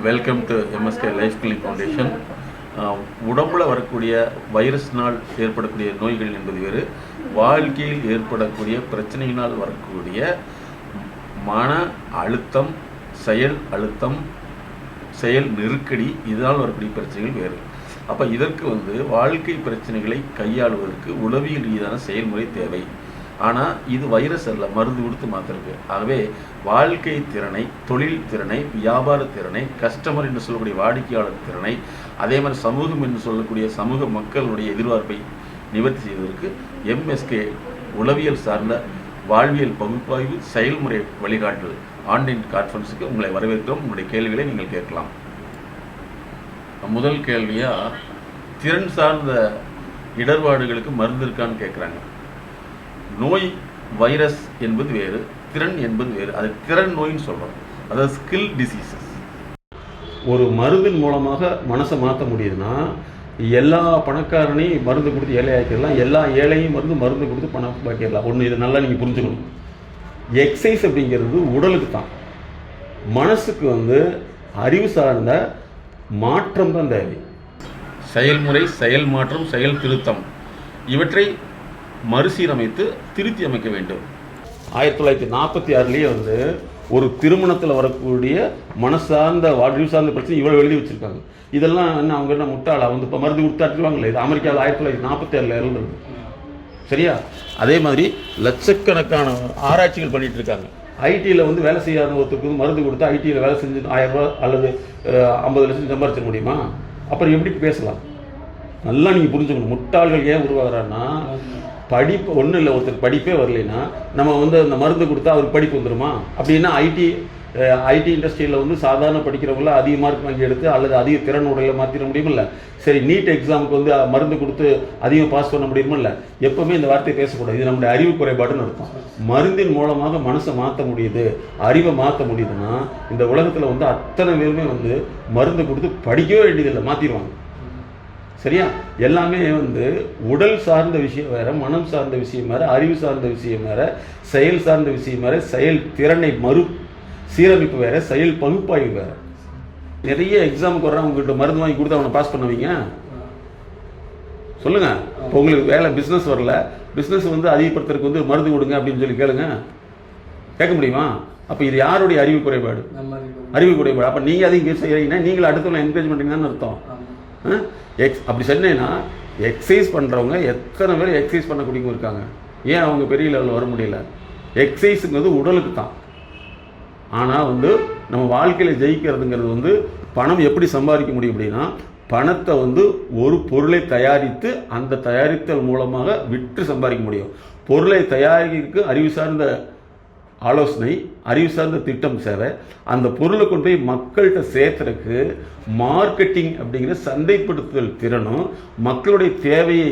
Welcome to MSK life clinic foundation. உடம்புல வரக்கூடிய வைரஸ்னால் ஏற்படக்கூடிய நோய்கள் என்பது வேறு, வாழ்க்கையில் ஏற்படக்கூடிய பிரச்சனையினால் வரக்கூடிய மன அழுத்தம், செயல் நெருக்கடி, இதனால் வரக்கூடிய பிரச்சனைகள் வேறு. அப்போ இதற்கு வாழ்க்கை பிரச்சனைகளை கையாளுவதற்கு உளவியல் ரீதியான செயல்முறை தேவை. ஆனால் இது வைரஸ் அல்ல, மருந்து கொடுத்து மாத்திருக்கு. ஆகவே வாழ்க்கை திறனை, தொழில் திறனை, வியாபார திறனை, கஸ்டமர் என்று சொல்லக்கூடிய வாடிக்கையாளர் திறனை, அதே மாதிரி சமூகம் என்று சொல்லக்கூடிய சமூக மக்களுடைய எதிர்பார்ப்பை நிவர்த்தி செய்வதற்கு எம்எஸ்கே உளவியல் சார்ந்த வாழ்வியல் பகுப்பாய்வு செயல்முறை வழிகாட்டல் ஆன்லைன் கான்ஃபரன்ஸுக்கு உங்களை வரவேற்கிறோம். உங்களுடைய கேள்விகளை நீங்கள் கேட்கலாம். முதல் கேள்வியாக, திறன் சார்ந்த இடர்பாடுகளுக்கு மருந்து இருக்கான்னு கேட்குறாங்க. நோய் வைரஸ் என்பது வேறு, திறன் என்பது வேறு. அது திறன் நோயின்னு சொல்கிறோம், அதாவது ஸ்கில் டிசீசஸ். ஒரு மருந்தின் மூலமாக மனசை மாற்ற முடியுதுன்னா எல்லா பணக்காரனையும் மருந்து கொடுத்து ஏழையாக்கிடலாம், எல்லா ஏழையும் மருந்து கொடுத்து பணம் பாக்கிடலாம். ஒன்று, இதை நல்லா நீங்கள் புரிஞ்சுக்கணும். எக்ஸசைஸ் அப்படிங்கிறது உடலுக்கு தான், மனசுக்கு அறிவு சார்ந்த மாற்றம் தான் தேவை. செயல்முறை, செயல் மாற்றம், செயல் திருத்தம், இவற்றை மறுசீரமைத்து திருத்தி அமைக்க வேண்டும். 1946 ஒரு திருமணத்தில் வரக்கூடிய மனசார்ந்த வாழ்வு சார்ந்த பிரச்சனை இவ்வளோ எழுதி வச்சுருக்காங்க. இதெல்லாம் என்ன அவங்க என்ன முட்டாளா இப்போ மருந்து கொடுத்தாட்டுவாங்களே. இது அமெரிக்காவில் 1946 இருந்தது. சரியா? அதே மாதிரி லட்சக்கணக்கான ஆராய்ச்சிகள் பண்ணிகிட்டு இருக்காங்க. ஐடியில் வேலை செய்யாத ஒருத்தருக்கு மருந்து கொடுத்தா ஐடியில் வேலை செஞ்சு 1000 ரூபா அல்லது 50 லட்சம் சம்பாதிச்சிட முடியுமா? அப்புறம் எப்படி பேசலாம்? நல்லா நீங்கள் புரிஞ்சுக்கணும். முட்டாள்கள் ஏன் உருவாகிறான்னா, படிப்பு ஒன்றும் இல்லை. ஒருத்தர் படிப்பே வரலைன்னா நம்ம அந்த மருந்து கொடுத்தா அவருக்கு படிப்பு வந்துடுமா? அப்படின்னா ஐடி இண்டஸ்ட்ரியில் சாதாரண படிக்கிறவங்கள அதிக மார்க் வாங்கி எடுத்து அல்லது அதிக திறன் உடையில் மாற்றிட முடியுமில்ல? சரி, நீட் எக்ஸாமுக்கு மருந்து கொடுத்து அதிகம் பாஸ் பண்ண முடியுமில்ல? எப்பவுமே இந்த வார்த்தையை பேசக்கூடாது. இது நம்முடைய அறிவு குறைபாடுன்னு அர்த்தம். மருந்தின் மூலமாக மனசை மாற்ற முடியுது, அறிவை மாற்ற முடியுதுன்னா இந்த உலகத்தில் அத்தனை பேருமே மருந்து கொடுத்து படிக்கவே வேண்டியதில்லை, மாற்றிடுவாங்க. சரியா? எல்லாமே உடல் சார்ந்த விஷயம் வேற, மனம் சார்ந்த விஷயம் வேற, அறிவு சார்ந்த விஷயம் வேற, செயல் சார்ந்த விஷயம் வேற, செயல் திறனை மறு சீரமைப்பு வேற, செயல் பகுப்பாய்வு வேற. நிறைய எக்ஸாமுக்கு வர்றவங்க உங்கள்கிட்ட மருந்து வாங்கி கொடுத்து அவனை பாஸ் பண்ணுவீங்க? சொல்லுங்க. இப்போ உங்களுக்கு வேலை பிஸ்னஸ் வரல, பிஸ்னஸ் அதிகப்படுத்துறதுக்கு மருந்து கொடுங்க அப்படின்னு சொல்லி கேட்க முடியுமா? அப்போ இது யாருடைய அறிவு குறைபாடு? அறிவு குறைபாடு. அப்போ நீங்கள் அதிகம் செய்யறீங்கன்னா நீங்கள் அடுத்தவங்களை என்கரேஜ் பண்ணுறீங்கன்னு அர்த்தம். அப்படி சொன்னேன்னா எக்ஸசைஸ் பண்ணுறவங்க எத்தனை பேர் எக்ஸசைஸ் பண்ணக்கூடியவங்க இருக்காங்க. ஏன் அவங்க பெரிய லெவலில் வர முடியல? எக்ஸசைஸுங்கிறது உடலுக்கு தான். ஆனால் நம்ம வாழ்க்கையில் ஜெயிக்கிறதுங்கிறது பணம் எப்படி சம்பாதிக்க முடியும் அப்படின்னா, பணத்தை ஒரு பொருளை தயாரித்து அந்த தயாரித்தல் மூலமாக விற்று சம்பாதிக்க முடியும். பொருளை தயாரிக்கிறதுக்கு அறிவு சார்ந்த ஆலோசனை, அறிவு சார்ந்த திட்டம் சேவை. அந்த பொருளை கொண்டு போய் மக்கள்கிட்ட சேர்த்துறதுக்கு மார்க்கெட்டிங் அப்படிங்கிற சந்தைப்படுத்துதல் திறனும், மக்களுடைய தேவையை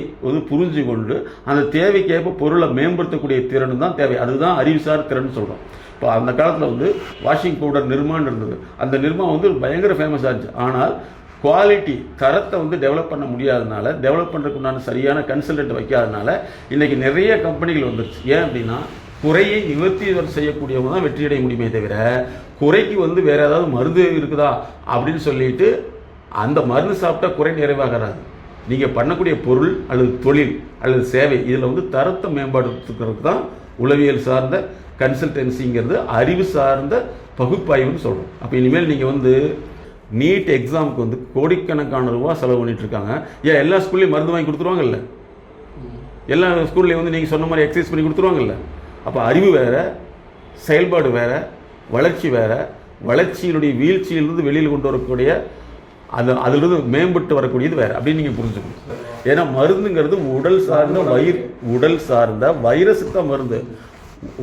புரிஞ்சு கொண்டு அந்த தேவைக்கேற்ப பொருளை மேம்படுத்தக்கூடிய திறனும் தான் தேவை. அதுதான் அறிவுசார் திறன் சொல்கிறோம். இப்போ அந்த காலத்தில் வாஷிங் பவுடர் நிர்மான்னு இருந்தது. அந்த நிர்மா பயங்கர ஃபேமஸ் ஆச்சு. ஆனால் குவாலிட்டி, தரத்தை டெவலப் பண்ண முடியாதனால, டெவலப் பண்ணுறதுக்கு உண்டான சரியான கன்சல்டன்ட் வைக்காதனால இன்றைக்கி நிறைய கம்பெனிகள் வந்துருச்சு. ஏன் அப்படின்னா, குறையை நிவர்த்தி செய்யக்கூடியவங்க தான் வெற்றி அடைய முடியுமே தவிர, குறைக்கு வேற ஏதாவது மருந்து இருக்குதா அப்படின்னு சொல்லிட்டு அந்த மருந்து சாப்பிட்டா குறை நிறைவாகிறாது. நீங்கள் பண்ணக்கூடிய பொருள் அல்லது தொழில் அல்லது சேவை இதில் தரத்தை மேம்படுத்துறதுக்கு தான் உளவியல் சார்ந்த கன்சல்டன்சிங்கிறது அறிவு சார்ந்த பகுப்பாய்வுன்னு சொல்கிறோம். அப்போ இனிமேல் நீங்கள் நீட் எக்ஸாமுக்கு கோடிக்கணக்கான ரூபா செலவு பண்ணிட்டு இருக்காங்க. ஏன் எல்லா ஸ்கூல்லையும் மருந்து வாங்கி கொடுத்துருவாங்கல்ல? எல்லா ஸ்கூல்லையும் நீங்கள் சொன்ன மாதிரி எக்ஸசைஸ் பண்ணி கொடுத்துருவாங்கல்ல? அப்போ அறிவு வேறு, செயல்பாடு வேறு, வளர்ச்சி வேறு. வளர்ச்சியினுடைய வீழ்ச்சியிலிருந்து வெளியில் கொண்டு வரக்கூடிய அதிலிருந்து மேம்பட்டு வரக்கூடியது வேறு அப்படின்னு நீங்கள் புரிஞ்சுக்கணும். ஏன்னா மருந்துங்கிறது உடல் சார்ந்த வைரஸுக்கு தான் மருந்து.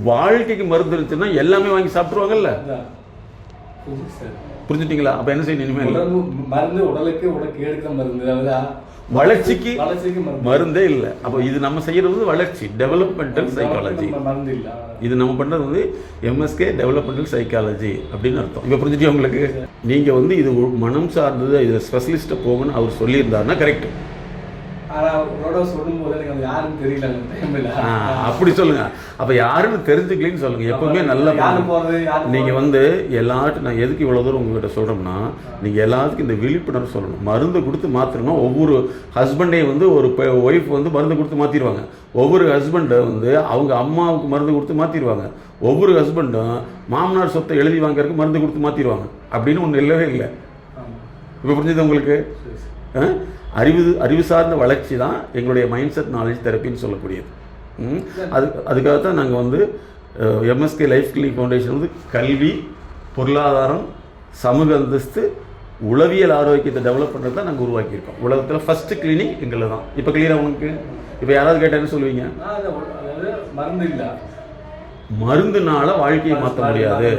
வாழ்க்கைக்கு மருந்து இருந்துச்சுன்னா எல்லாமே வாங்கி சாப்பிட்ருவாங்கல்ல? புரிஞ்சுட்டீங்களா? அப்போ என்ன செய்யணும்? இனிமேல் மருந்து உடலுக்கு எடுக்கிற மருந்து, வளர்ச்சிக்கு மருந்தே இல்லை. அப்போ இது நம்ம செய்யறது வளர்ச்சி, டெவலப்மெண்டல் சைக்காலஜி. இது நம்ம பண்றது எம்எஸ்கே டெவலப்மெண்டல் சைக்காலஜி அப்படின்னு அர்த்தம். இப்போ புரிஞ்சுட்டு உங்களுக்கு நீங்கள் இது மனம் சார்ந்தது, இது ஸ்பெஷலிஸ்ட்டை போகணும்னு அவர் சொல்லியிருந்தாருன்னா கரெக்ட். ஆனால் உங்களோட சொல்லும்போது எனக்கு அது யாருன்னு தெரியல அந்த டைமில். அப்படி சொல்லுங்க. அப்போ யாருன்னு தெரிஞ்சுக்கலின்னு சொல்லுங்க. எப்பவுமே நல்லா நீங்கள் வந்து எல்லாத்துக்கும் நான் எதுக்கு இவ்வளோ தூரம் உங்ககிட்ட சொல்கிறோம்னா, நீங்கள் எல்லாத்துக்கும் இந்த விழிப்புணர்வு சொல்லணும். மருந்து கொடுத்து மாற்றணும்னா ஒவ்வொரு ஹஸ்பண்டையும் வந்து ஒரு ஒய்ஃப் வந்து மருந்து கொடுத்து மாற்றிடுவாங்க. ஒவ்வொரு ஹஸ்பண்டை வந்து அவங்க அம்மாவுக்கு மருந்து கொடுத்து மாற்றிடுவாங்க. ஒவ்வொரு ஹஸ்பண்டும் மாமனார் சொத்தை எழுதி வாங்கறதுக்கு மருந்து கொடுத்து மாற்றிடுவாங்க. அப்படின்னு ஒன்று இல்லவே இல்லை. இப்போ புரிஞ்சது உங்களுக்கு? அறிவு சார்ந்த வளர்ச்சி தான் எங்களுடைய மைண்ட் செட் நாலேஜ் தெரப்பின்னு சொல்லக்கூடியது. அதுக்காக தான் நாங்கள் வந்து எம்எஸ்கே லைஃப் கிளினிக் ஃபவுண்டேஷன் வந்து கல்வி, பொருளாதாரம், சமூக அந்தஸ்து, உளவியல் ஆரோக்கியத்தை டெவலப் பண்ணுறது தான் நாங்கள் உருவாக்கியிருக்கோம். உலகத்தில் ஃபஸ்ட்டு கிளினிக் எங்களை தான். இப்போ கிளியராக உங்களுக்கு இப்போ யாராவது கேட்டான்னு சொல்லுவீங்க? மருந்து இல்லை, மருந்துனால வாழ்க்கையை மாற்ற முடியாது,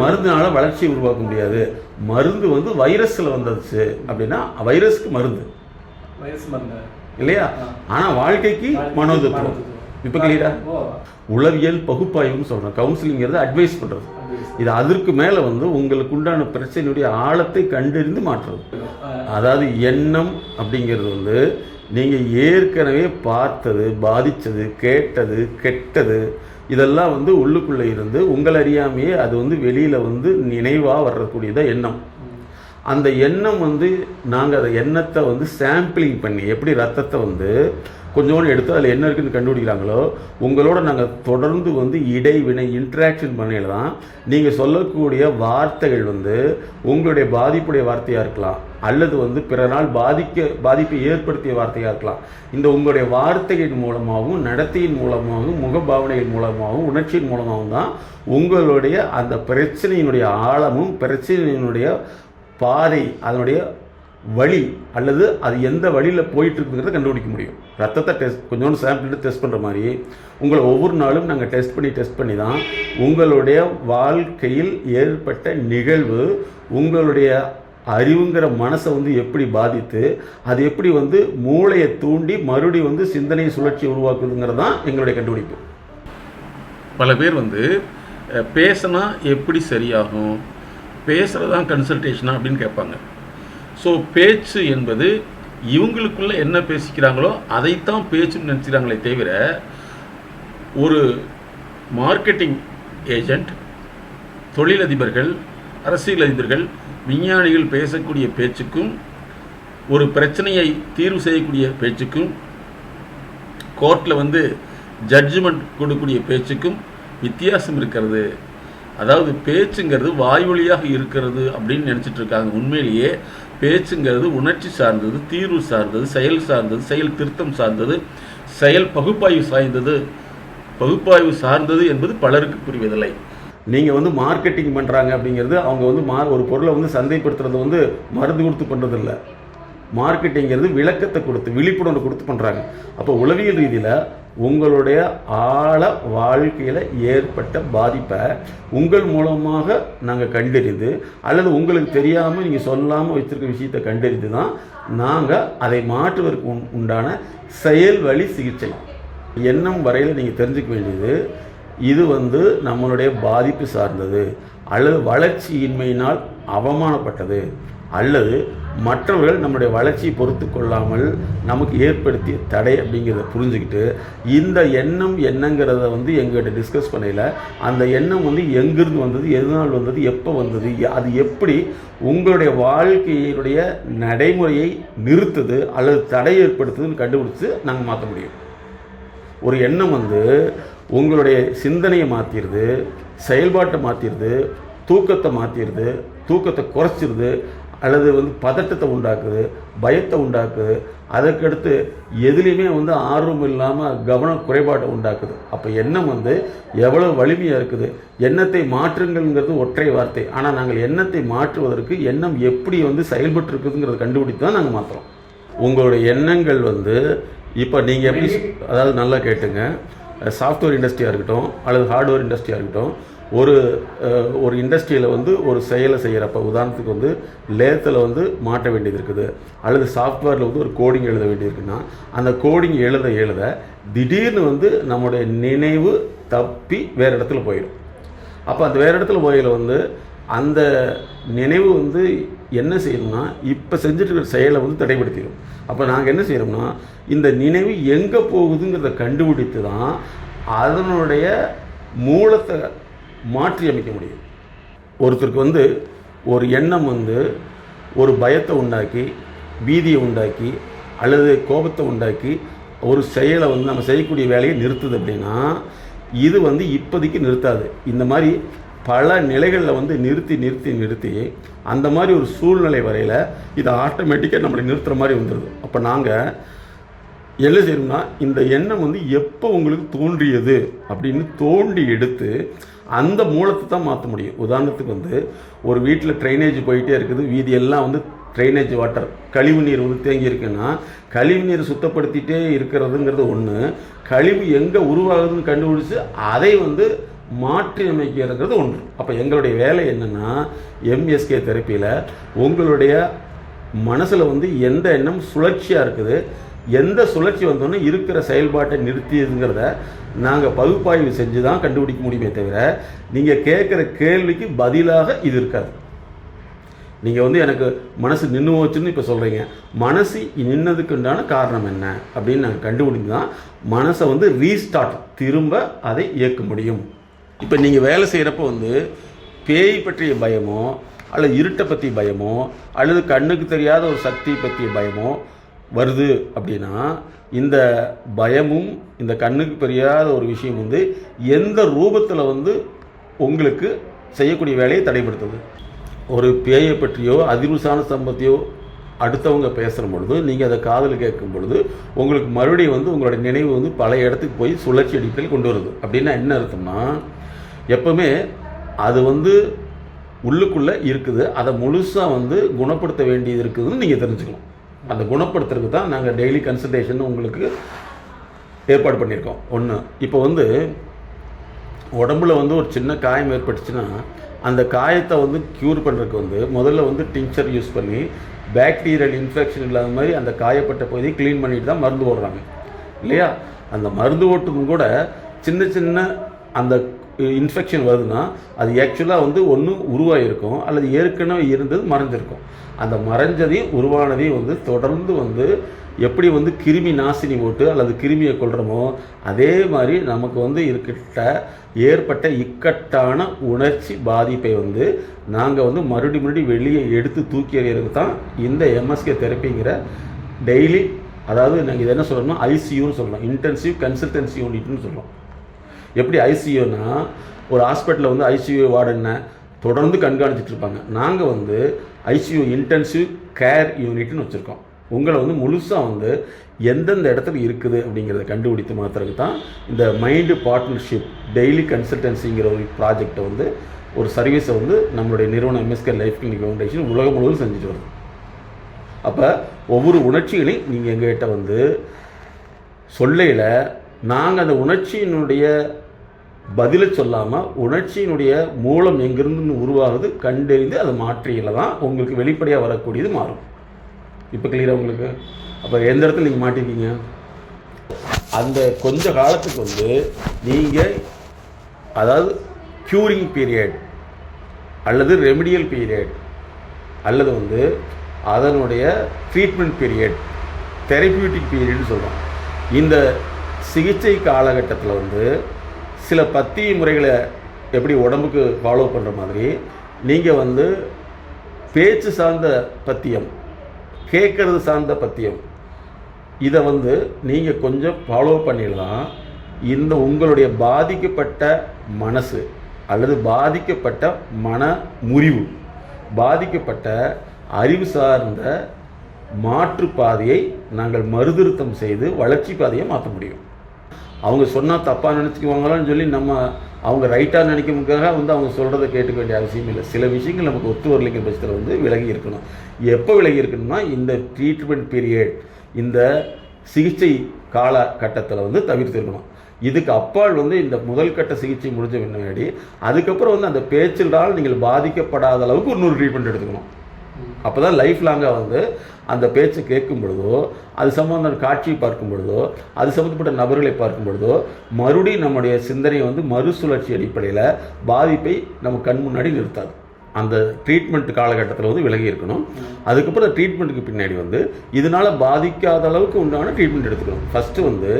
மருந்துனால வளர்ச்சியை உருவாக்க முடியாது. மருந்து வந்து வைரஸில் வந்துச்சு அப்படின்னா வைரஸ்க்கு மருந்து இல்லையா? ஆனால் வாழ்க்கைக்கு மனோதத்துவம். இப்போ கிளியரா? உளவியல் பகுப்பாய்வுன்னு சொல்கிறோம். கவுன்சிலிங்கிறது அட்வைஸ் பண்ணுறது. இது அதற்கு மேலே வந்து உங்களுக்கு உண்டான பிரச்சனையுடைய ஆழத்தை கண்டறிந்து மாற்றுறது. அதாவது எண்ணம் அப்படிங்கிறது வந்து நீங்கள் ஏற்கனவே பார்த்தது, பாதித்தது, கேட்டது, கெட்டது, இதெல்லாம் வந்து உள்ளுக்குள்ளே இருந்து உங்கள் அறியாமையே அது வந்து வெளியில் வந்து நினைவாக வரக்கூடியதான் எண்ணம். அந்த எண்ணம் வந்து நாங்கள் அந்த எண்ணத்தை வந்து சாம்பிளிங் பண்ணி எப்படி ரத்தத்தை வந்து கொஞ்சோண்டு எடுத்து அதில் என்ன இருக்குதுன்னு கண்டுபிடிக்கிறாங்களோ, உங்களோட நாங்கள் தொடர்ந்து வந்து இடைவினை இன்ட்ராக்ஷன் பண்ணையில் தான் நீங்கள் சொல்லக்கூடிய வார்த்தைகள் வந்து உங்களுடைய பாதிப்புடைய வார்த்தையாக இருக்கலாம், அல்லது வந்து பிற நாள் பாதிப்பை ஏற்படுத்திய வார்த்தையாக இருக்கலாம். இந்த உங்களுடைய வார்த்தைகளின் மூலமாகவும், நடத்தையின் மூலமாகவும், முகபாவனைகள் மூலமாகவும், உணர்ச்சியின் மூலமாகவும் தான் உங்களுடைய அந்த பிரச்சனையினுடைய ஆழமும் பிரச்சனையினுடைய பாதை, அதனுடைய வழி, அல்லது அது எந்த வழியில் போயிட்டுருக்குங்கிறத கண்டுபிடிக்க முடியும். ரத்தத்தை கொஞ்சோண்டு சாம்பிள் டெஸ்ட் பண்ணுற மாதிரி உங்களை ஒவ்வொரு நாளும் நாங்கள் டெஸ்ட் பண்ணி தான் உங்களுடைய வாழ்க்கையில் ஏற்பட்ட நிகழ்வு உங்களுடைய அறிவுங்கிற மனசை வந்து எப்படி பாதித்து அது எப்படி வந்து மூளையை தூண்டி மறுபடி வந்து சிந்தனை சுழற்சி உருவாக்குதுங்கிறது தான் எங்களுடைய கண்டுபிடிப்பு. பல பேர் வந்து பேசினா எப்படி சரியாகும், பேசுகிறதான் கன்சல்டேஷனா அப்படின்னு கேட்பாங்க. ஸோ பேச்சு என்பது இவங்களுக்குள்ளே என்ன பேசிக்கிறாங்களோ அதைத்தான் பேச்சுன்னு நினச்சிக்கிறாங்களே தவிர, ஒரு மார்க்கெட்டிங் ஏஜெண்ட், தொழிலதிபர்கள், அரசியலதிபர்கள், விஞ்ஞானிகள் பேசக்கூடிய பேச்சுக்கும் ஒரு பிரச்சனையை தீர்வு செய்யக்கூடிய பேச்சுக்கும் கோர்ட்டில் வந்து ஜட்ஜ்மெண்ட் கொடுக்கக்கூடிய பேச்சுக்கும் வித்தியாசம் இருக்கிறது. அதாவது பேச்சுங்கிறது வாய்வழியாக இருக்கிறது அப்படின்னு நினச்சிட்டு இருக்காங்க. உண்மையிலேயே பேச்சுங்கிறது உணர்ச்சி சார்ந்தது, தீர்வு சார்ந்தது, செயல் சார்ந்தது, செயல் திருத்தம் சார்ந்தது, செயல் பகுப்பாய்வு சார்ந்தது என்பது பலருக்கு புரிவதில்லை. நீங்கள் வந்து மார்க்கெட்டிங் பண்ணுறாங்க அப்படிங்கிறது அவங்க வந்து ஒரு பொருளை வந்து சந்தைப்படுத்துறது வந்து மருந்து கொடுத்து பண்ணுறதில்ல. மார்க்கெட்டிங்கிறது விளக்கத்தை கொடுத்து, விழிப்புணர்வு கொடுத்து பண்ணுறாங்க. அப்போ உளவியல் ரீதியில் உங்களுடைய ஆழ வாழ்க்கையில் ஏற்பட்ட பாதிப்பை உங்கள் மூலமாக நாங்கள் கண்டறிந்து, அல்லது உங்களுக்கு தெரியாமல் நீங்கள் சொல்லாமல் வச்சுருக்க விஷயத்தை கண்டறிந்து தான் நாங்கள் அதை மாற்றுவதற்கு உண்டான செயல் வழி சிகிச்சை. எண்ணம் வரையில் நீங்கள் தெரிஞ்சுக்க வேண்டியது, இது வந்து நம்மளுடைய பாதிப்பு சார்ந்தது, அல்லது வளர்ச்சியின்மையினால் அவமானப்பட்டது, அல்லது மற்றவர்கள் நம்முடைய வளர்ச்சியை பொறுத்து கொள்ளாமல் நமக்கு ஏற்படுத்திய தடை அப்படிங்கிறத புரிஞ்சுக்கிட்டு, இந்த எண்ணங்கிறத வந்து எங்கள்கிட்ட டிஸ்கஸ் பண்ணல. அந்த எண்ணம் வந்து எங்கிருந்து வந்தது, எதனால் வந்தது, எப்போ வந்தது, அது எப்படி உங்களுடைய வாழ்க்கையினுடைய நடைமுறையை நிறுத்துது அல்லது தடை ஏற்படுத்துதுன்னு கண்டுபிடிச்சு நாங்கள் மாற்ற முடியும். ஒரு எண்ணம் வந்து உங்களுடைய சிந்தனையை மாற்றிடுது, செயல்பாட்டை மாற்றிடுது, தூக்கத்தை மாற்றிடுது, தூக்கத்தை குறைச்சிருது, அல்லது வந்து பதட்டத்தை உண்டாக்குது, பயத்தை உண்டாக்குது, அதற்கடுத்து எதுலேயுமே வந்து ஆர்வம் இல்லாமல் கவன குறைபாட்டை உண்டாக்குது. அப்போ எண்ணம் வந்து எவ்வளோ வலிமையாக இருக்குது. எண்ணத்தை மாற்றுங்கள்ங்கிறது ஒற்றை வார்த்தை. ஆனால் நாங்கள் எண்ணத்தை மாற்றுவதற்கு எண்ணம் எப்படி வந்து செயல்பட்டு இருக்குதுங்கிறத கண்டுபிடித்து தான் நாங்கள் மாற்றுறோம். உங்களுடைய எண்ணங்கள் வந்து இப்போ நீங்கள் எப்படி, அதாவது நல்லா கேட்டுங்க, சாஃப்ட்வேர் இண்டஸ்ட்ரியாக இருக்கட்டும் அல்லது ஹார்ட்வேர் இண்டஸ்ட்ரியாக இருக்கட்டும், ஒரு இண்டஸ்ட்ரியில் வந்து ஒரு செயலை செய்கிறப்ப, உதாரணத்துக்கு வந்து லேத்தில் வந்து மாட்ட வேண்டியது இருக்குது, அல்லது சாஃப்ட்வேரில் வந்து ஒரு கோடிங் எழுத வேண்டியிருக்குன்னா, அந்த கோடிங் எழுத திடீர்னு வந்து நம்முடைய நினைவு தப்பி வேறு இடத்துல போயிடும். அப்போ அந்த வேறு இடத்துல போயில வந்து அந்த நினைவு வந்து என்ன செய்யணும்னா இப்போ செஞ்சுட்டு இருக்கிற செயலை வந்து தடைப்படுத்திடும். அப்போ நாங்கள் என்ன செய்கிறோம்னா இந்த நினைவு எங்கே போகுதுங்கிறத கண்டுபிடித்து தான் அதனுடைய மூலத்தை மாற்றி அமைக்க முடியும். ஒருத்தருக்கு வந்து ஒரு எண்ணம் வந்து ஒரு பயத்தை உண்டாக்கி, பீதியை உண்டாக்கி, அல்லது கோபத்தை உண்டாக்கி ஒரு செயலை வந்து நம்ம செய்யக்கூடிய வேலையை நிறுத்துது அப்படின்னா இது வந்து இப்போதைக்கு நிறுத்தாது. இந்த மாதிரி பல நிலைகளில் வந்து நிறுத்தி அந்த மாதிரி ஒரு சூழ்நிலை வரையில் இது ஆட்டோமேட்டிக்காக நம்மளை நிறுத்துகிற மாதிரி வந்துடுது. அப்போ நாங்கள் என்ன செய்யணும்னா இந்த எண்ணம் வந்து எப்போ உங்களுக்கு தோன்றியது அப்படின்னு தோண்டி எடுத்து அந்த மூலத்தை தான் மாற்ற முடியும். உதாரணத்துக்கு வந்து ஒரு வீட்டில் ட்ரைனேஜ் போயிட்டே இருக்குது, வீதியெல்லாம் வந்து ட்ரைனேஜ் வாட்டர் கழிவு நீர் வந்து தேங்கி இருக்குன்னா கழிவு நீர் சுத்தப்படுத்திகிட்டே இருக்கிறதுங்கிறது ஒன்று, கழிவு எங்கே உருவாகுதுன்னு கண்டுபிடிச்சி அதை வந்து மாற்றி அமைக்கிறது ஒன்று. அப்போ எங்களுடைய வேலை என்னென்னா எம்எஸ்கே தெரப்பியில் உங்களுடைய மனசில் வந்து எந்த எண்ணம் சுழற்சியாக இருக்குது, எந்த சுழற்சி வந்தோன்னே இருக்கிற செயல்பாட்டை நிறுத்தியதுங்கிறத நாங்கள் பகுப்பாய்வு செஞ்சு தான் கண்டுபிடிக்க முடியுமே தவிர நீங்கள் கேட்குற கேள்விக்கு பதிலாக இது இருக்காது. நீங்கள் வந்து எனக்கு மனசு நின்று போச்சுன்னு இப்போ சொல்கிறீங்க, மனசு நின்னதுக்கு உண்டான காரணம் என்ன அப்படின்னு நாங்கள் கண்டுபிடிச்சு தான் மனசை வந்து ரீஸ்டார்ட் திரும்ப அதை இயக்க முடியும். இப்போ நீங்கள் வேலை செய்கிறப்போ வந்து பேய் பற்றிய பயமோ அல்லது இருட்டை பற்றி பயமோ அல்லது கண்ணுக்கு தெரியாத ஒரு சக்தி பற்றிய பயமோ வருது அப்படின்னா இந்த பயமும் இந்த கண்ணுக்கு தெரியாத ஒரு விஷயம் வந்து எந்த ரூபத்தில் வந்து உங்களுக்கு செய்யக்கூடிய வேலையை தடைப்படுத்துது. ஒரு பேயை பற்றியோ அதிர்வுசான சம்பத்தியோ அடுத்தவங்க பேசுகிற பொழுது நீங்கள் அதை காதில் கேட்கும் பொழுது உங்களுக்கு மறுபடியும் வந்து உங்களுடைய நினைவு வந்து பல இடத்துக்கு போய் சுழற்சி அடிப்படையில் கொண்டு வருது. அப்படின்னா என்ன அர்த்தம்னா எப்பவுமே அது வந்து உள்ளுக்குள்ளே இருக்குது, அதை முழுசாக வந்து குணப்படுத்த வேண்டியது இருக்குதுன்னு நீங்கள் தெரிஞ்சுக்கலாம். அந்த குணப்படுத்துறதுக்கு தான் நாங்கள் டெய்லி கன்சல்டேஷன் உங்களுக்கு ஏற்பாடு பண்ணியிருக்கோம். ஒன்று, இப்போ வந்து உடம்புல வந்து ஒரு சின்ன காயம் ஏற்பட்டுச்சுன்னா அந்த காயத்தை வந்து க்யூர் பண்ணுறதுக்கு வந்து முதல்ல வந்து டிங்சர் யூஸ் பண்ணி பாக்டீரியல் இன்ஃபெக்ஷன் இல்லாத மாதிரி அந்த காயப்பட்ட பகுதியை க்ளீன் பண்ணிட்டு தான் மருந்து போடுறாங்க இல்லையா? அந்த மருந்து ஓட்டுக்கும் கூட சின்ன சின்ன அந்த இன்ஃபெக்ஷன் வருதுன்னா அது ஆக்சுவலாக வந்து ஒன்று உருவாகிருக்கும் அல்லது ஏற்கனவே இருந்தது மறைஞ்சிருக்கும். அந்த மறைஞ்சதையும் உருவானதையும் வந்து தொடர்ந்து வந்து எப்படி வந்து கிருமி நாசினி போட்டு அல்லது கிருமியை கொள்கிறோமோ அதே மாதிரி நமக்கு வந்து இருக்கிட்ட ஏற்பட்ட இக்கட்டான உணர்ச்சி பாதிப்பை வந்து நாங்கள் வந்து மறுபடி வெளியே எடுத்து தூக்கி எறியறதுக்கு தான் இந்த எம்எஸ்கே தெரப்பிங்கிற டெய்லி, அதாவது நாங்கள் இது என்ன சொல்கிறோம்னா ஐசியூன்னு சொல்கிறோம், இன்டென்சிவ் கன்சல்டன்சி யூனிட்னு சொல்கிறோம். எப்படி ஐசியூனா ஒரு ஹாஸ்பிட்டலில் வந்து ஐசியூ வார்டனை தொடர்ந்து கண்காணிச்சிட்டு இருப்பாங்க, நாங்கள் வந்து ஐசியூ இன்டென்சிவ் கேர் யூனிட்னு வச்சுருக்கோம். உங்களை வந்து முழுசாக வந்து எந்தெந்த இடத்துல இருக்குது அப்படிங்கிறத கண்டுபிடித்து மாத்திரக்கு தான் இந்த மைண்டு பார்ட்னர்ஷிப் டெய்லி கன்சல்டன்சிங்கிற ஒரு ப்ராஜெக்டை வந்து ஒரு சர்வீஸை வந்து நம்மளுடைய நிறுவனம் எம்எஸ்கே லைஃப் கிளினிக் ஃபவுண்டேஷன் உலகம் முழுவதும் செஞ்சுட்டு வருது. அப்போ ஒவ்வொரு உணர்ச்சிகளையும் நீங்கள் எங்கள்கிட்ட வந்து சொல்லையில் நாங்கள் அந்த உணர்ச்சியினுடைய பதிலை சொல்லாமல் உணர்ச்சியினுடைய மூலம் எங்கிருந்து உருவாகுது கண்டறிந்து அதை மாற்றியில் தான் உங்களுக்கு வெளிப்படையாக வரக்கூடியது மாறும். இப்போ கிளியராக உங்களுக்கு? அப்போ எந்த இடத்துல நீங்கள் மாட்டிருக்கீங்க? அந்த கொஞ்ச காலத்துக்கு வந்து நீங்கள் அதாவது க்யூரிங் பீரியட் அல்லது ரெமிடியல் பீரியட் அல்லது வந்து அதனுடைய ட்ரீட்மெண்ட் பீரியட், தெரப்பியூட்டிக் பீரியட்னு சொல்கிறோம். இந்த சிகிச்சை காலகட்டத்தில் வந்து சில பத்திய முறைகளை எப்படி உடம்புக்கு ஃபாலோ பண்ணுற மாதிரி நீங்கள் வந்து பேச்சு சார்ந்த பத்தியம், கேட்கறது சார்ந்த பத்தியம், இதை வந்து நீங்கள் கொஞ்சம் ஃபாலோ பண்ணிடலாம். இந்த உங்களுடைய பாதிக்கப்பட்ட மனசு அல்லது பாதிக்கப்பட்ட மன முறிவு, பாதிக்கப்பட்ட அறிவு சார்ந்த மாற்று பாதையை நாங்கள் மறுதிருத்தம் செய்து வளர்ச்சி பாதையை மாற்ற முடியும். அவங்க சொன்னால் தப்பாக நினச்சிக்குவாங்களான்னு சொல்லி நம்ம அவங்க ரைட்டாக நினைக்கிறதுக்காக வந்து அவங்க சொல்கிறத கேட்டுக்க வேண்டிய அவசியம் இல்லை. சில விஷயங்கள் நமக்கு ஒத்து வரலைங்கிற பட்சத்தில் வந்து விலகி இருக்கணும். எப்போ விலகி இருக்கணும்னா இந்த ட்ரீட்மெண்ட் பீரியட், இந்த சிகிச்சை காலகட்டத்தில் வந்து தவிர்த்திருக்கணும். இதுக்கு அப்பால் வந்து இந்த முதல் கட்ட சிகிச்சை முடிஞ்ச பின்னாடி அதுக்கப்புறம் வந்து அந்த பேச்சினால் நீங்கள் பாதிக்கப்படாத அளவுக்கு இன்னொரு ட்ரீட்மெண்ட் எடுத்துக்கணும். அப்போ தான் லைஃப் லாங்காக வந்து அந்த பேச்சை கேட்கும் பொழுதோ, அது சம்பந்தமான காட்சியை பார்க்கும் பொழுதோ, அது சம்மந்தப்பட்ட நபர்களை பார்க்கும் பொழுதோ மறுபடியும் நம்முடைய சிந்தனையை வந்து மறுசுழற்சி அடிப்படையில் பாதிப்பை நம்ம கண் முன்னாடி நிறுத்தாது. அந்த ட்ரீட்மெண்ட் காலகட்டத்தில் வந்து விலகி இருக்கணும். அதுக்கப்புறம் ட்ரீட்மெண்ட்டுக்கு பின்னாடி வந்து இதனால் பாதிக்காத அளவுக்கு உண்டான ட்ரீட்மெண்ட் எடுத்துக்கணும். ஃபஸ்ட்டு வந்து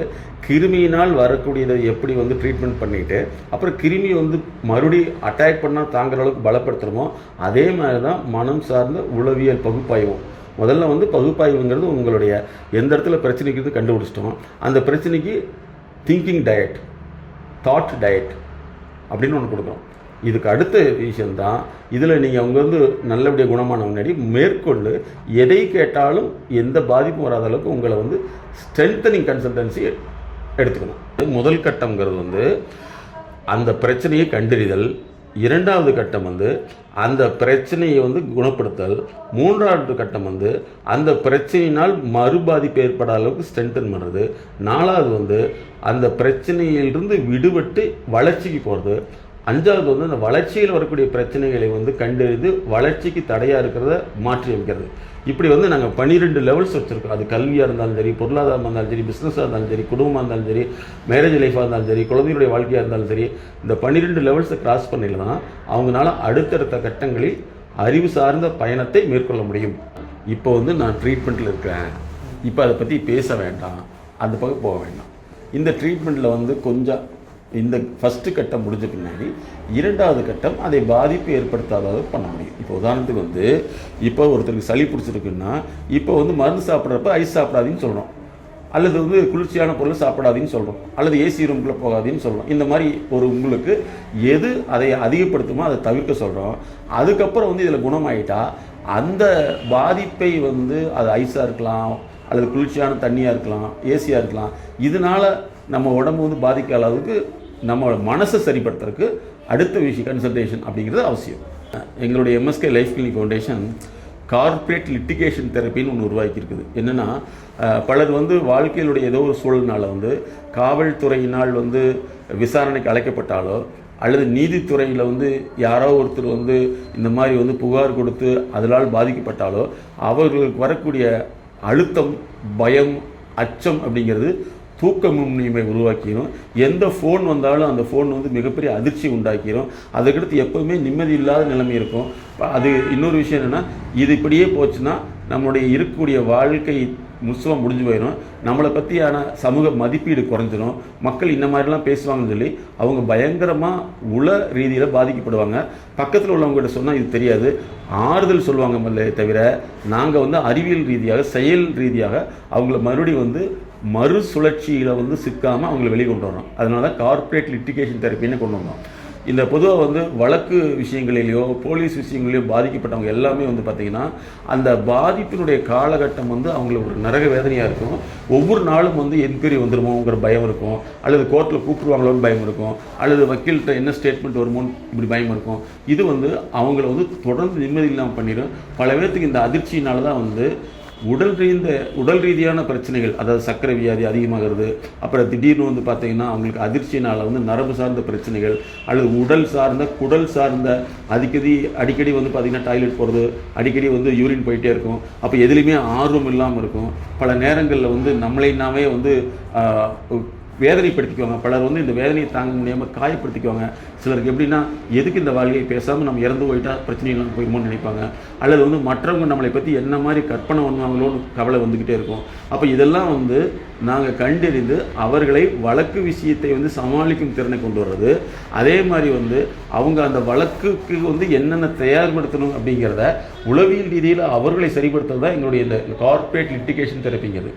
கிருமியினால் வரக்கூடியதை எப்படி வந்து ட்ரீட்மெண்ட் பண்ணிவிட்டு அப்புறம் கிருமி வந்து மறுபடியும் அட்டாக் பண்ணால் தாங்குற அளவுக்கு பலப்படுத்துகிறோமோ அதே மாதிரி தான் மனம் சார்ந்த உளவியல் பகுப்பாய்வும். முதல்ல வந்து பகுப்பாய்வுங்கிறது உங்களுடைய எந்த இடத்துல பிரச்சனைக்கு கண்டுபிடிச்சிட்டோம், அந்த பிரச்சனைக்கு திங்கிங் டயட், தாட் டயட் அப்படின்னு ஒன்று கொடுக்குறோம். இதுக்கு அடுத்த விஷயந்தான் இதில் நீங்கள் அவங்க வந்து நல்லபடியாக குணமான முன்னாடி மேற்கொண்டு எதை கேட்டாலும் எந்த பாதிப்பும் வராத அளவுக்கு உங்களை வந்து ஸ்ட்ரென்தனிங் கன்சல்டன்சி எடுத்துக்கணும். முதல் கட்டம்ங்கிறது வந்து அந்த பிரச்சனையை கண்டறிதல், இரண்டாவது கட்டம் வந்து அந்த பிரச்சனையை வந்து குணப்படுத்தல், மூன்றாவது கட்டம் வந்து அந்த பிரச்சனையினால் மறுபாதிப்பு ஏற்படாத அளவுக்கு ஸ்ட்ரென்தன் பண்ணுறது, நாலாவது வந்து அந்த பிரச்சனையிலிருந்து விடுபட்டு வளர்ச்சிக்கு போகிறது, அஞ்சாவது வந்து அந்த வளர்ச்சியில் வரக்கூடிய பிரச்சனைகளை வந்து கண்டறிந்து வளர்ச்சிக்கு தடையாக இருக்கிறத மாற்றி அமைக்கிறது. இப்படி வந்து நாங்கள் 12 லெவல்ஸ் வச்சுருக்கோம். அது கல்வியாக இருந்தாலும் சரி, பொருளாதாரமாக இருந்தாலும் சரி, பிஸ்னஸாக இருந்தாலும் சரி, குடும்பமாக இருந்தாலும் சரி, மேரேஜ் லைஃபாக இருந்தாலும் சரி, குழந்தையுடைய வாழ்க்கையாக இருந்தாலும் சரி, இந்த 12 லெவல்ஸை கிராஸ் பண்ணிடலாம் அவங்களால அடுத்தடுத்த கட்டங்களில் அறிவு சார்ந்த பயணத்தை மேற்கொள்ள முடியும். இப்போ வந்து நான் ட்ரீட்மெண்ட்டில் இருக்கிறேன், இப்போ அதை பற்றி பேச வேண்டாம், அந்த பக்கம் போக வேண்டாம். இந்த ட்ரீட்மெண்ட்டில் வந்து கொஞ்சம் இந்த ஃபஸ்ட்டு கட்டம் முடிஞ்ச பின்னாடி இரண்டாவது கட்டம் அதை பாதிப்பு ஏற்படுத்தாத பண்ண முடியும். இப்போ உதாரணத்துக்கு வந்து இப்போ ஒருத்தருக்கு சளி பிடிச்சிருக்குன்னா இப்போ வந்து மருந்து சாப்பிட்றப்ப ஐஸ் சாப்பிடாதீன்னு சொல்கிறோம், அல்லது வந்து குளிர்ச்சியான பொருள் சாப்பிடாதீன்னு சொல்கிறோம், அல்லது ஏசி ரூம்குள்ளே போகாதீன்னு சொல்கிறோம். இந்த மாதிரி ஒரு உங்களுக்கு எது அதை அதிகப்படுத்துமோ அதை தவிர்க்க சொல்கிறோம். அதுக்கப்புறம் வந்து இதில் குணமாயிட்டா அந்த பாதிப்பை வந்து அது ஐஸாக இருக்கலாம், அல்லது குளிர்ச்சியான தண்ணியாக இருக்கலாம், ஏசியாக இருக்கலாம், இதனால் நம்ம உடம்பு வந்து பாதிக்காத அளவுக்கு நம்ம மனசை சரிப்படுத்துறதுக்கு அடுத்த விஷயம் கன்சல்டேஷன் அப்படிங்கிறது அவசியம். எங்களுடைய MSK life clinic foundation corporate litigation தெரப்பின்னு ஒன்று உருவாக்கியிருக்குது. என்னென்னா பலர் வந்து வாழ்க்கையிலுடைய ஏதோ ஒரு சூழல்னால் வந்து காவல்துறையினால் வந்து விசாரணைக்கு அழைக்கப்பட்டாலோ அல்லது நீதித்துறையில் வந்து யாரோ ஒருத்தர் வந்து இந்த மாதிரி வந்து புகார் கொடுத்து அதனால் பாதிக்கப்பட்டாலோ அவர்களுக்கு வரக்கூடிய அழுத்தம், பயம், அச்சம் அப்படிங்கிறது தூக்கமின்மையை உருவாக்கிடும். எந்த ஃபோன் வந்தாலும் அந்த ஃபோன் வந்து மிகப்பெரிய அதிர்ச்சி உண்டாக்கிடும். அதுக்கடுத்து எப்போவுமே நிம்மதி இல்லாத நிலைமை இருக்கும். அது இன்னொரு விஷயம் என்னென்னா, இது இப்படியே போச்சுன்னா நம்மளுடைய இருக்கக்கூடிய வாழ்க்கை முழுசுவாக முடிஞ்சு போயிடும், நம்மளை பற்றியான சமூக மதிப்பீடு குறைஞ்சிடும், மக்கள் இந்த மாதிரிலாம் பேசுவாங்கன்னு சொல்லி அவங்க பயங்கரமாக உள ரீதியில் பாதிக்கப்படுவாங்க. பக்கத்தில் உள்ளவங்ககிட்ட சொன்னால் இது தெரியாது, ஆறுதல் சொல்லுவாங்க தவிர நாங்கள் வந்து அறிவியல் ரீதியாக செயல் ரீதியாக அவங்கள மறுபடியும் வந்து மறுசுழற்சியில் வந்து சிக்காமல் அவங்கள வெளியே கொண்டு வரணும். அதனால தான் கார்ப்பரேட் லிட்டிகேஷன் தெரப்பின்னு கொண்டு வந்தோம். இந்த பொதுவாக வந்து வழக்கு விஷயங்களிலேயோ போலீஸ் விஷயங்களிலேயோ பாதிக்கப்பட்டவங்க எல்லாமே வந்து பார்த்திங்கன்னா அந்த பாதிப்பினுடைய காலகட்டம் வந்து அவங்களுக்கு ஒரு நரக வேதனையாக இருக்கும். ஒவ்வொரு நாளும் வந்து என்கொயரி வந்துடுமோங்கிற பயம் இருக்கும், அல்லது கோர்ட்டில் கூப்பிடுவாங்களோன்னு பயம் இருக்கும், அல்லது வக்கீல்கிட்ட என்ன ஸ்டேட்மெண்ட் வருமோன்னு இப்படி பயம் இருக்கும். இது வந்து அவங்கள வந்து தொடர்ந்து நிம்மதி இல்லாமல் பண்ணிடும். பல பேர்த்துக்கு இந்த அதிர்ச்சியினால தான் வந்து உடல் ரீதியான பிரச்சனைகள், அதாவது சர்க்கரை வியாதி அதிகமாகிறது, அப்புறம் திடீர்னு வந்து பார்த்திங்கன்னா அவங்களுக்கு அதிர்ச்சியினால் வந்து நரம்பு சார்ந்த பிரச்சனைகள், அல்லது குடல் சார்ந்த அடிக்கடி வந்து பார்த்திங்கன்னா டாய்லெட் போகிறது, அடிக்கடி வந்து யூரின் போயிட்டே இருக்கும். அப்போ எதுலேயுமே ஆர்வம் இல்லாமல் இருக்கும். பல நேரங்களில் வந்து நாமே வந்து வேதனைப்படுத்திக்குவாங்க. பலர் வந்து இந்த வேதனையை தாங்க முடியாமல் காயப்படுத்திக்குவாங்க. சிலருக்கு எப்படின்னா எதுக்கு இந்த வாழ்க்கையை பேசாமல் நம்ம இறந்து போயிட்டா பிரச்சனை இல்லாமல் போயிடுமோன்னு நினைப்பாங்க. அல்லது வந்து மற்றவங்க நம்மளை பற்றி என்ன மாதிரி கற்பனை பண்ணுவாங்களோன்னு கவலை வந்துக்கிட்டே இருக்கும். அப்போ இதெல்லாம் வந்து நாங்கள் கண்டறிந்து அவர்களை வழக்கு விஷயத்தை வந்து சமாளிக்கும் திறனை கொண்டு வர்றது, அதே மாதிரி வந்து அவங்க அந்த வழக்குக்கு வந்து என்னென்ன தயார்படுத்தணும் அப்படிங்கிறத உளவியல் ரீதியில் அவர்களை சரிப்படுத்துறது தான் எங்களுடைய இந்த கார்ப்பரேட் லிட்டிகேஷன் தெரப்பிங்கிறது.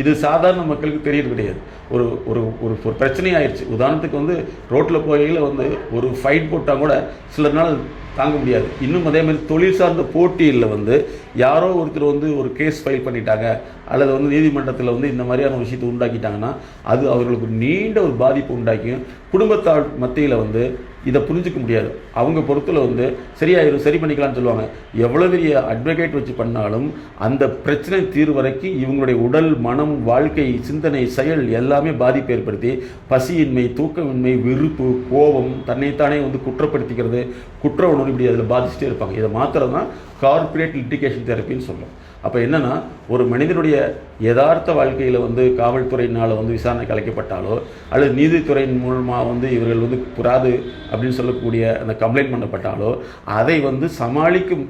இது சாதாரண மக்களுக்கு தெரியறது கிடையாது. ஒரு ஒரு ஒரு பிரச்சனை ஆயிடுச்சு, உதாரணத்துக்கு வந்து ரோட்டில் போகையில் வந்து ஒரு ஃபைட் போட்டால் கூட சில நாள் தாங்க முடியாது. இன்னும் அதே மாதிரி தொழில் சார்ந்த போட்டியில் வந்து யாரோ ஒருத்தர் வந்து ஒரு கேஸ் ஃபைல் பண்ணிட்டாங்க, அல்லது வந்து நீதிமன்றத்தில் வந்து இந்த மாதிரியான ஒரு விஷயத்தை உண்டாக்கிட்டாங்கன்னா அது அவர்களுக்கு நீண்ட ஒரு பாதிப்பு உண்டாக்கியும். குடும்பத்தால் மத்தியில் வந்து இதை புரிஞ்சிக்க முடியாது. அவங்க பொறுத்தில் வந்து சரியாயிரும், சரி பண்ணிக்கலாம்னு சொல்லுவாங்க. எவ்வளோ பெரிய அட்வொகேட் வச்சு பண்ணாலும் அந்த பிரச்சனை தீர்வு வரைக்கும் இவங்களுடைய உடல், மனம், வாழ்க்கை, சிந்தனை, செயல் எல்லாமே பாதிப்பு ஏற்படுத்தி பசியின்மை, தூக்கமின்மை, வெறுப்பு, கோபம், தன்னைத்தானே வந்து குற்றப்படுத்திக்கிறது, குற்ற உணர்வு இப்படி அதில் பாதிச்சுட்டே இருப்பாங்க. இதை மாத்திரம் தான் கார்ப்பரேட் லிட்டிகேஷன் தெரப்பின்னு சொல்லும். அப்போ என்னென்னா, ஒரு மனிதனுடைய யதார்த்த வாழ்க்கையில் வந்து காவல்துறையினால் வந்து விசாரணை கலைக்கப்பட்டாலோ அல்லது நீதித்துறையின் மூலமாக வந்து இவர்கள் வந்து புராது அப்படின்னு சொல்லக்கூடிய அந்த கம்ப்ளைண்ட் பண்ணப்பட்டாலோ அதை வந்து சமாளிக்கும்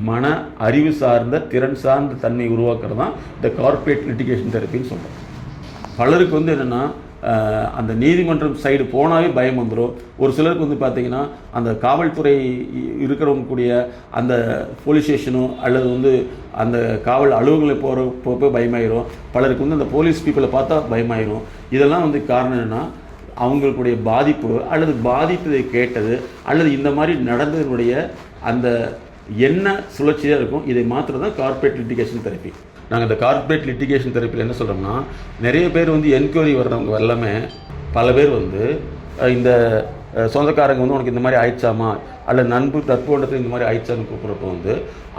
மன அறிவு சார்ந்த திறன் சார்ந்த தன்மை உருவாக்குறது தான் இந்த கார்ப்பரேட் லிட்டிகேஷன் தெரப்பின்னு சொல்கிறோம். பலருக்கு வந்து என்னென்னா, அந்த நீதிமன்றம் சைடு போனாவே பயம் வந்துடும். ஒரு சிலருக்கு வந்து பார்த்திங்கன்னா அந்த காவல்துறை இருக்கிறவங்க கூடிய அந்த போலீஸ் ஸ்டேஷனோ அல்லது வந்து அந்த காவல் அலுவலகங்களை போகிறப்போ பயமாயிரும். பலருக்கு வந்து அந்த போலீஸ் பீப்புளை பார்த்தா பயமாயிரும். இதெல்லாம் வந்து காரணம் என்னென்னா, அவங்களுடைய பாதிப்பு அல்லது பாதிப்பதை கேட்டது அல்லது இந்த மாதிரி நடந்ததனுடைய அந்த என்ன சுழற்சியாக இருக்கும். இதை மாத்திரம் தான் கார்ப்பரேட் லிட்டிகேஷன் தெரப்பி. நாங்கள் இந்த கார்ப்பரேட் லிட்டிகேஷன் தெரப்பியில் என்ன சொல்கிறோம்னா, நிறைய பேர் வந்து என்கொயரி வர்றவங்க எல்லாமே பல பேர் வந்து இந்த சொந்தக்காரங்க வந்து உனக்கு இந்த மாதிரி ஆயிடுச்சாமா அல்லது நட்புண்டத்தில் இந்த மாதிரி ஆயிடுச்சான்னு கூப்பிட்றப்போ வந்து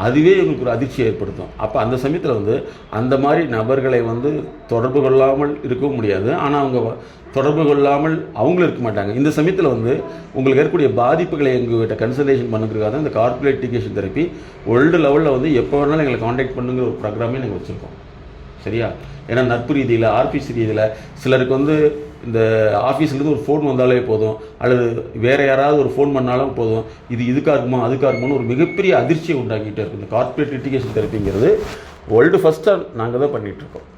அதுவே எங்களுக்கு ஒரு அதிர்ச்சியை ஏற்படுத்தும். அப்போ அந்த சமயத்தில் வந்து அந்த மாதிரி நபர்களை வந்து தொடர்பு கொள்ளாமல் இருக்கவும் முடியாது. ஆனால் அவங்க தொடர்பு கொள்ளாமல் அவங்களும் இருக்க மாட்டாங்க. இந்த சமயத்தில் வந்து உங்களுக்கு ஏற்பக்கூடிய பாதிப்புகளை எங்கள்கிட்ட கன்சல்டேஷன் பண்ணுறதுக்காக தான் இந்த கார்ப்பரேட் லிட்டிகேஷன் தெரப்பி வேர்ல்டு லெவலில் வந்து எப்போ வேணாலும் எங்களை காண்டாக்ட் பண்ணுங்கிற ஒரு ப்ரோக்ராமே நாங்கள் வச்சுருக்கோம். சரியா? ஏன்னா நட்பு ரீதியில் ஆர்பிசி ரீதியில் சிலருக்கு வந்து இந்த ஆஃபீஸ்லேருந்து ஒரு ஃபோன் வந்தாலே போதும் அல்லது வேறு யாராவது ஒரு ஃபோன் பண்ணாலும் போதும், இதுக்காக இருக்குமா அதுக்காக இருக்குமான்னு ஒரு மிகப்பெரிய அதிர்ச்சியை உண்டாக்கிட்டே இருக்கும். இந்த கார்ப்பரேட் லிட்டிகேஷன் தெரப்பிங்கிறது வேர்ல்டு ஃபஸ்ட்டாக நாங்கள் தான் பண்ணிகிட்ருக்கோம்.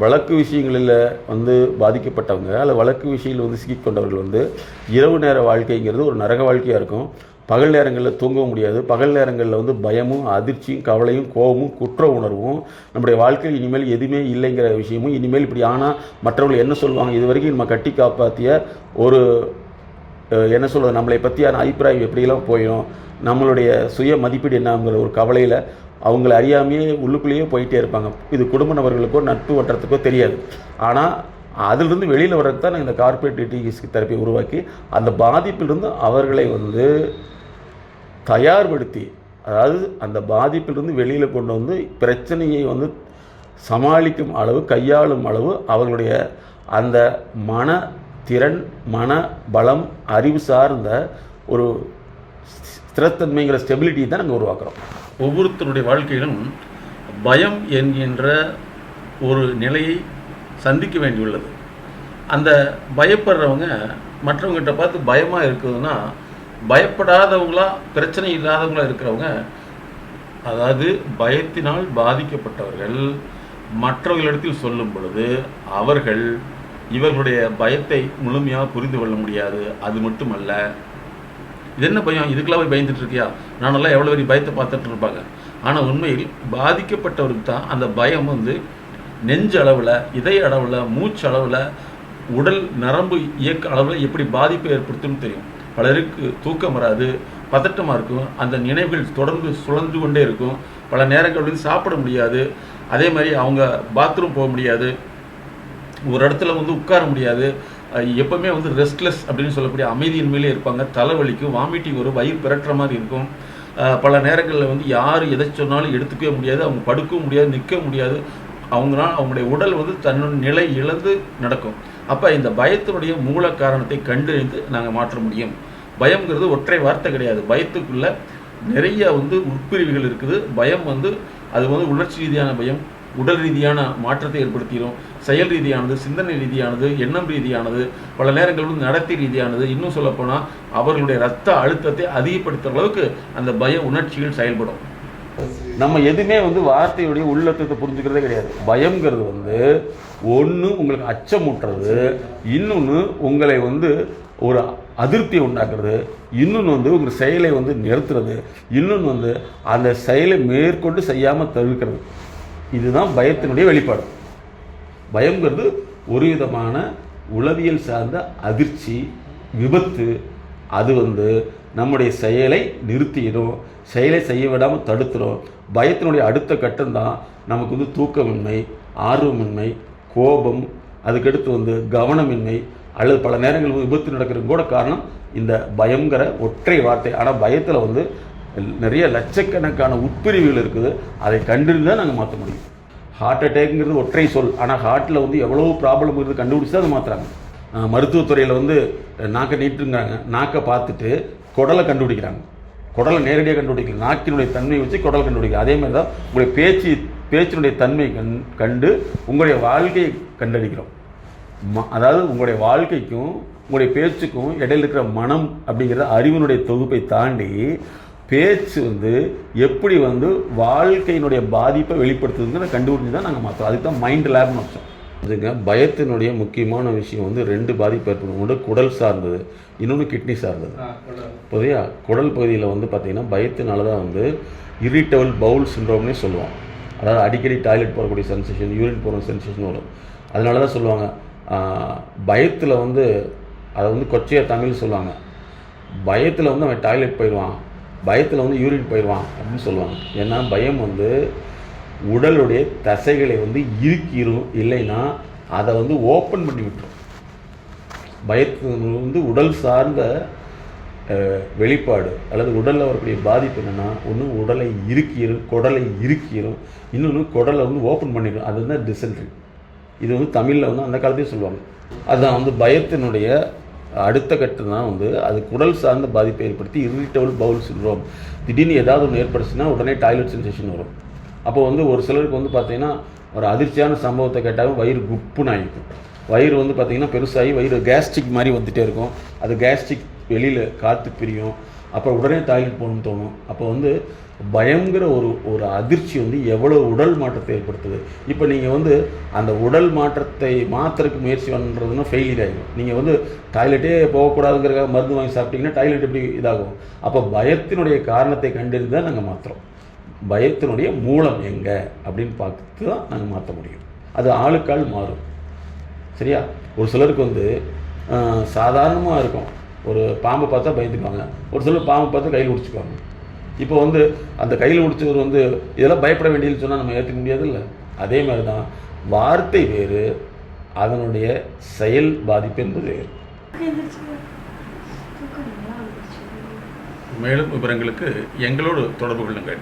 வழக்கு விஷயங்களில் வந்து பாதிக்கப்பட்டவங்க அல்லது வழக்கு விஷயங்கள் வந்து சிக்கிக்கொண்டவர்கள் வந்து இரவு நேர வாழ்க்கைங்கிறது ஒரு நரக வாழ்க்கையாக இருக்கும். பகல் நேரங்களில் தூங்கவும் முடியாது. பகல் நேரங்களில் வந்து பயமும் அதிர்ச்சியும் கவலையும் கோபமும் குற்ற உணர்வும் நம்முடைய வாழ்க்கையில் இனிமேல் எதுவுமே இல்லைங்கிற விஷயமும் இனிமேல் இப்படி ஆனால் மற்றவர்கள் என்ன சொல்லுவாங்க, இது வரைக்கும் நம்ம கட்டி காப்பாற்றிய ஒரு என்ன சொல்கிறது நம்மளை பற்றியான அபிப்பிராயம் எப்படியெல்லாம் போயிடும், நம்மளுடைய சுய மதிப்பீடு என்னங்கிற ஒரு கவலையில் அவங்கள அறியாமையே உள்ளுக்குள்ளேயே போயிட்டே இருப்பாங்க. இது குடும்ப நபர்களுக்கோ நட்பு வட்டத்துக்கோ தெரியாது. ஆனால் அதிலிருந்து வெளியில் வர்றதுக்கு தான் நாங்கள் இந்த கார்ப்பரேட் லிட்டிகேஷன் தெரப்பி உருவாக்கி அந்த பாதிப்பிலிருந்து அவர்களை வந்து தயார்படுத்தி, அதாவது அந்த பாதிப்பிலிருந்து வெளியில் கொண்டு வந்து பிரச்சனையை வந்து சமாளிக்கும் அளவு கையாளும் அளவு அவர்களுடைய அந்த மன திறன் மன பலம் அறிவு சார்ந்த ஒரு ஸ்திரத்தன்மைங்கிற ஸ்டெபிலிட்டி தான் நாங்கள் உருவாக்குறோம். ஒவ்வொருத்தருடைய வாழ்க்கையிலும் பயம் என்கின்ற ஒரு நிலையை சந்திக்க வேண்டியுள்ளது. அந்த பயப்படுறவங்க மற்றவங்ககிட்ட பார்த்து பயமாக இருக்குதுன்னா பயப்படாதவங்களா பிரச்சனை இல்லாதவங்களா இருக்கிறவங்க, அதாவது பயத்தினால் பாதிக்கப்பட்டவர்கள் மற்றவர்களிடத்தில் சொல்லும் பொழுது அவர்கள் இவர்களுடைய பயத்தை முழுமையாக புரிந்து கொள்ள முடியாது. அது மட்டுமல்ல, இது என்ன பயம், இதுக்கெல்லாம் போய் பயந்துட்டு இருக்கியா, நானெல்லாம் எவ்வளோ பெரிய பயத்தை பார்த்துட்டு இருப்பாங்க. ஆனால் உண்மையில் பாதிக்கப்பட்டவருக்கு தான் அந்த பயம் வந்து நெஞ்சு அளவில் இதய அளவில் மூச்சு அளவில் உடல் நரம்பு இயக்க அளவில் எப்படி பாதிப்பை ஏற்படுத்தும்னு தெரியும். பலருக்கு தூக்கம் வராது, பதட்டமாக இருக்கும், அந்த நினைவுகள் தொடர்ந்து சுழன்று கொண்டே இருக்கும். பல நேரங்கள் வந்து சாப்பிட முடியாது, அதே மாதிரி அவங்க பாத்ரூம் போக முடியாது, ஒரு இடத்துல வந்து உட்கார முடியாது, எப்போவுமே வந்து ரெஸ்ட்லெஸ் அப்படின்னு சொல்லக்கூடிய அமைதியின்மையிலே இருப்பாங்க. தலைவலிக்கும், வாமிட்டிங் வரும், வயிறு பிறட்டுற மாதிரி இருக்கும். பல நேரங்களில் வந்து யார் எதை சொன்னாலும் எடுத்துக்கவே முடியாது, அவங்க படுக்கவும் முடியாது, நிற்க முடியாது. அவங்களால் அவங்களுடைய உடல் வந்து தன்னுடைய நிலை இழந்து நடக்கும். அப்போ இந்த பயத்தினுடைய மூல காரணத்தை கண்டறிந்து நாங்கள் மாற்ற முடியும். பயம்ங்கிறது ஒற்றை வார்த்தை கிடையாது. பயத்துக்குள்ள நிறைய வந்து உட்பிரிவுகள் இருக்குது. பயம் வந்து அது வந்து உணர்ச்சி ரீதியான பயம், உடல் ரீதியான மாற்றத்தை ஏற்படுத்திடும், செயல் ரீதியானது, சிந்தனை ரீதியானது, எண்ணம் ரீதியானது, பல நேரங்கள் வந்து நடத்தை ரீதியானது. இன்னும் சொல்லப்போனால் அவர்களுடைய ரத்த அழுத்தத்தை அதிகப்படுத்துகிற அளவுக்கு அந்த பய உணர்ச்சிகள் செயல்படும். நம்ம எதுவுமே வந்து வார்த்தையுடைய உள்ளத்தை புரிஞ்சுக்கிறதே கிடையாது. பயம்ங்கிறது வந்து ஒன்று உங்களுக்கு அச்சமூட்டுறது, இன்னொன்று உங்களை வந்து ஒரு அதிருப்தியை உண்டாக்குறது, இன்னொன்று வந்து உங்கள் செயலை வந்து நிறுத்துறது, இன்னொன்று வந்து அந்த செயலை மேற்கொண்டு செய்யாமல் தவிர்க்கிறது. இதுதான் பயத்தினுடைய வெளிப்பாடு. பயம்ங்கிறது ஒரு விதமான உளவியல் சார்ந்த அதிர்ச்சி, விபத்து. அது வந்து நம்முடைய செயலை நிறுத்திடும், செயலை செய்ய விடாமல் தடுத்துடும். பயத்தினுடைய அடுத்த கட்டம்தான் நமக்கு வந்து தூக்கமின்மை, ஆர்வமின்மை, கோபம், அதுக்கடுத்து வந்து கவனமின்மை, அல்லது பல நேரங்கள் விபத்து நடக்கிறது கூட காரணம் இந்த பயங்கிற ஒற்றை வார்த்தை. ஆனால் பயத்தில் வந்து நிறைய லட்சக்கணக்கான உட்பிரிவுகள் இருக்குது. அதை கண்டறிந்து தான் நாங்கள் மாற்ற முடியும். ஹார்ட் அட்டேக்குங்கிறது ஒற்றை சொல், ஆனால் ஹார்ட்டில் வந்து எவ்வளோ ப்ராப்ளம் இருக்குது கண்டுபிடிச்சி தான் அதை மாற்றுறாங்க. மருத்துவத்துறையில் வந்து நாக்கை நீட்டுங்கிறாங்க, நாக்கை பார்த்துட்டு குடலை கண்டுபிடிக்கிறாங்க. குடலை நேரடியாக கண்டுபிடிக்கல, நாக்கினுடைய தன்மையை வச்சு குடல் கண்டுபிடிக்கல. அதே மாதிரி தான் உங்களுடைய பேச்சினுடைய தன்மை கண்டு உங்களுடைய வாழ்க்கையை கண்டறிக்கிறோம். அதாவது உங்களுடைய வாழ்க்கைக்கும் உங்களுடைய பேச்சுக்கும் இடையில் இருக்கிற மனம் அப்படிங்கிற அறிவினுடைய தொகுப்பை தாண்டி பேச்சு எப்படி வாழ்க்கையினுடைய பாதிப்பை வெளிப்படுத்துதுங்கிற கண்டுபிடிச்சி தான் நாங்கள் மாற்றோம். அதுக்கு தான் மைண்ட் லேப்னு வச்சோம். அதுங்க பயத்தினுடைய முக்கியமான விஷயம் 2 பாதிப்பு ஏற்படும். ஒன்று குடல் சார்ந்தது, இன்னொன்று கிட்னி சார்ந்தது. பொதுவா குடல் பகுதியில் பார்த்தீங்கன்னா பயத்தினால தான் இரிட்டபிள் பவுல் சிண்ட்ரோம்னே சொல்லுவோம். அதாவது அடிக்கடி டாய்லெட் போகக்கூடிய சென்சேஷன், யூரின் போகிற சென்சேஷன் வரும். அதனால தான் சொல்லுவாங்க பயத்தில் அதை கொச்சையாக தமிழ் சொல்லுவாங்க, பயத்தில் அவன் டாய்லெட் போயிடுவான், பயத்தில் யூரின் போயிடுவான் அப்படின்னு சொல்லுவாங்க. ஏன்னா பயம் உடலுடைய தசைகளை இறுக்கிரும், இல்லைன்னா அதை ஓப்பன் பண்ணி விட்டுரும். பயத்து உடல் சார்ந்த வெளிப்பாடு அல்லது உடலில் வரக்கூடிய பாதிப்பு என்னென்னா, ஒன்று உடலை இறுக்கிடும், குடலை இறுக்கிடும், இன்னொன்று குடலை ஓப்பன் பண்ணிடும். அதுதான் டிசென்ட்ரி. இது தமிழில் அந்த காலத்தையும் சொல்லுவாங்க. அதுதான் பயத்தினுடைய அடுத்த கட்டம் தான் அது குடல் சார்ந்த பாதிப்பை ஏற்படுத்தி இரிட்டபிள் பவுல் சிண்ட்ரோம். திடீர்னு ஏதாவது ஒன்று ஏற்படுச்சுன்னா உடனே டாய்லெட் சென்சேஷன் வரும். அப்போ ஒரு சிலருக்கு பார்த்தீங்கன்னா ஒரு அதிர்ச்சியான சம்பவத்தை கேட்டாலும் வயிறு குப்புன்னு ஆகிக்கும். வயிறு பார்த்தீங்கன்னா பெருசாகி வயிறு கேஸ்ட்ரிக் மாதிரி வந்துகிட்டே இருக்கும். அது கேஸ்ட்ரிக் வெளியில் காற்று பிரியும். அப்போ உடனே டாய்லெட் போகணும்னு தோணும். அப்போ பயங்கிற ஒரு அதிர்ச்சி எவ்வளோ உடல் மாற்றத்தை ஏற்படுத்துது. இப்போ நீங்கள் அந்த உடல் மாற்றத்தை மாற்றுறதுக்கு முயற்சி பண்ணுறதுன்னா ஃபெயிலியர் ஆகிடும். நீங்கள் டாய்லெட்டே போகக்கூடாதுங்கிறக்காக மருந்து வாங்கி சாப்பிட்டீங்கன்னா டாய்லெட் எப்படி இதாகும். அப்போ பயத்தினுடைய காரணத்தை கண்டறிந்து தான் நாங்கள் மாற்றுறோம். பயத்தினுடைய மூலம் எங்கே அப்படின்னு பார்த்து தான் நாங்கள் மாற்ற முடியும். அது ஆளுக்கால் மாறும். சரியா? ஒரு சிலருக்கு சாதாரணமாக இருக்கும், ஒரு பாம்பை பார்த்தா பயந்துக்குவாங்க. ஒரு சிலர் பாம்பை பார்த்தா கையில் பிடிச்சிக்குவாங்க. இப்போ அந்த கையில் பிடிச்சவர் இதெல்லாம் பயப்பட வேண்டியதுன்னு சொன்னால் நம்ம ஏற்றுக்க முடியாது இல்லை. அதே மாதிரி தான் வார்த்தை வேறு, அதனுடைய செயல் பாதிப்பு என்பது வேறு. மேலும் விவரங்களுக்கு எங்களோடு தொடர்பு கொள்ளுங்கள்.